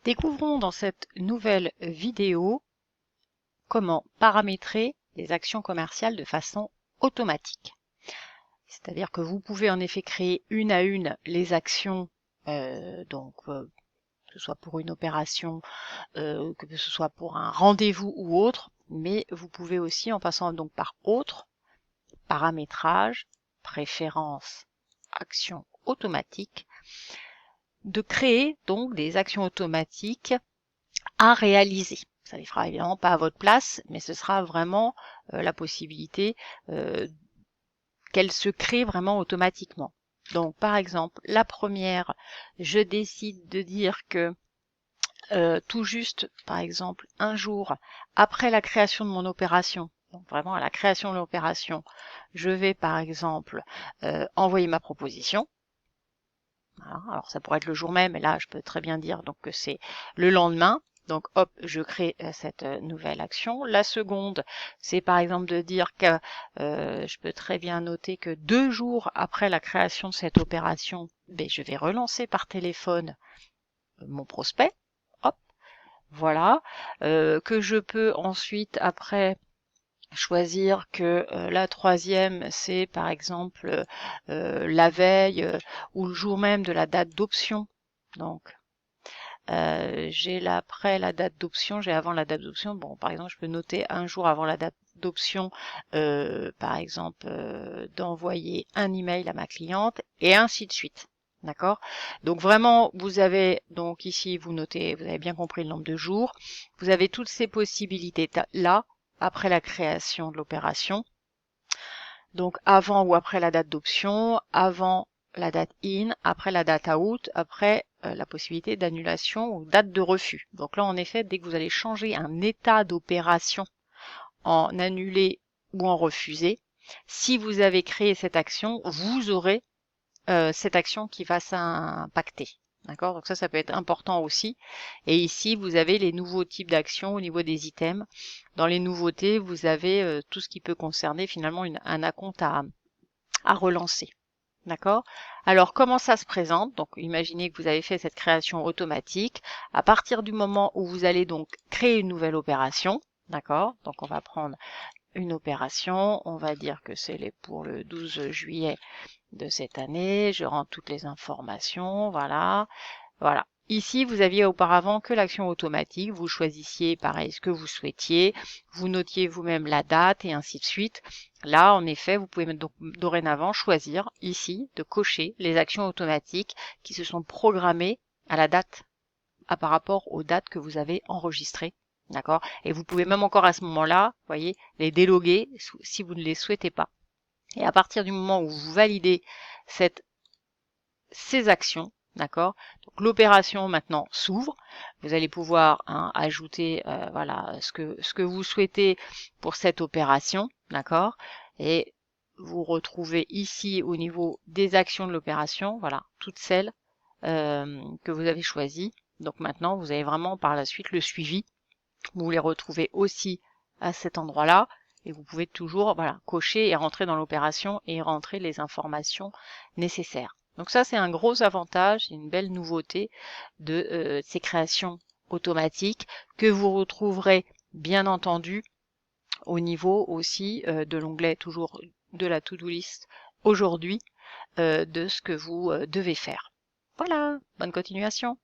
Découvrons dans cette nouvelle vidéo comment paramétrer les actions commerciales de façon automatique. C'est-à-dire que vous pouvez en effet créer une à une les actions, que ce soit pour une opération, que ce soit pour un rendez-vous ou autre, mais vous pouvez aussi, en passant donc par autres, paramétrage, préférences, actions automatiques, de créer donc des actions automatiques à réaliser. Ça ne les fera évidemment pas à votre place, mais ce sera vraiment la possibilité qu'elles se créent vraiment automatiquement. Donc par exemple, la première, je décide de dire que tout juste, par exemple, un jour après la création de mon opération, donc vraiment à la création de l'opération, je vais par exemple envoyer ma proposition. Voilà. Alors ça pourrait être le jour même, mais là je peux très bien dire donc que c'est le lendemain. Donc hop, je crée cette nouvelle action. La seconde, c'est par exemple de dire que je peux très bien noter que 2 jours après la création de cette opération, je vais relancer par téléphone mon prospect. Hop, voilà. Que je peux ensuite après choisir que la troisième, c'est par exemple la veille ou le jour même de la date d'option. Donc, j'ai après la date d'option, j'ai avant la date d'option. Bon, par exemple, je peux noter un jour avant la date d'option, par exemple, d'envoyer un email à ma cliente et ainsi de suite. D'accord? Donc vraiment, vous avez donc ici, vous notez, vous avez bien compris le nombre de jours. Vous avez toutes ces possibilités là après la création de l'opération. Donc avant ou après la date d'option, avant la date in, après la date out, après la possibilité d'annulation ou date de refus. Donc là, en effet, dès que vous allez changer un état d'opération en annulé ou en refusé, si vous avez créé cette action, vous aurez cette action qui va s'impacter. D'accord? Donc ça peut être important aussi. Et ici, vous avez les nouveaux types d'actions au niveau des items. Dans les nouveautés, vous avez tout ce qui peut concerner finalement un acompte à relancer. D'accord? Alors, comment ça se présente? Donc, imaginez que vous avez fait cette création automatique. À partir du moment où vous allez donc créer une nouvelle opération, d'accord? Donc, on va prendre une opération. On va dire que c'est pour le 12 juillet de cette année. Je rentre toutes les informations. Voilà. Voilà. Ici, vous aviez auparavant que l'action automatique. Vous choisissiez, pareil, ce que vous souhaitiez. Vous notiez vous-même la date et ainsi de suite. Là, en effet, vous pouvez donc dorénavant choisir ici de cocher les actions automatiques qui se sont programmées à la date, par rapport aux dates que vous avez enregistrées. D'accord? Et vous pouvez même encore à ce moment-là, voyez, les déloguer si vous ne les souhaitez pas. Et à partir du moment où vous validez ces actions, d'accord, donc l'opération maintenant s'ouvre. Vous allez pouvoir ajouter voilà ce que vous souhaitez pour cette opération, d'accord, et vous retrouvez ici au niveau des actions de l'opération, voilà, toutes celles que vous avez choisies. Donc maintenant, vous avez vraiment par la suite le suivi. Vous les retrouvez aussi à cet endroit-là. Et vous pouvez toujours voilà, cocher et rentrer dans l'opération et rentrer les informations nécessaires. Donc ça, c'est un gros avantage, une belle nouveauté de ces créations automatiques que vous retrouverez bien entendu au niveau aussi de l'onglet toujours de la to-do list aujourd'hui de ce que vous devez faire. Voilà, bonne continuation.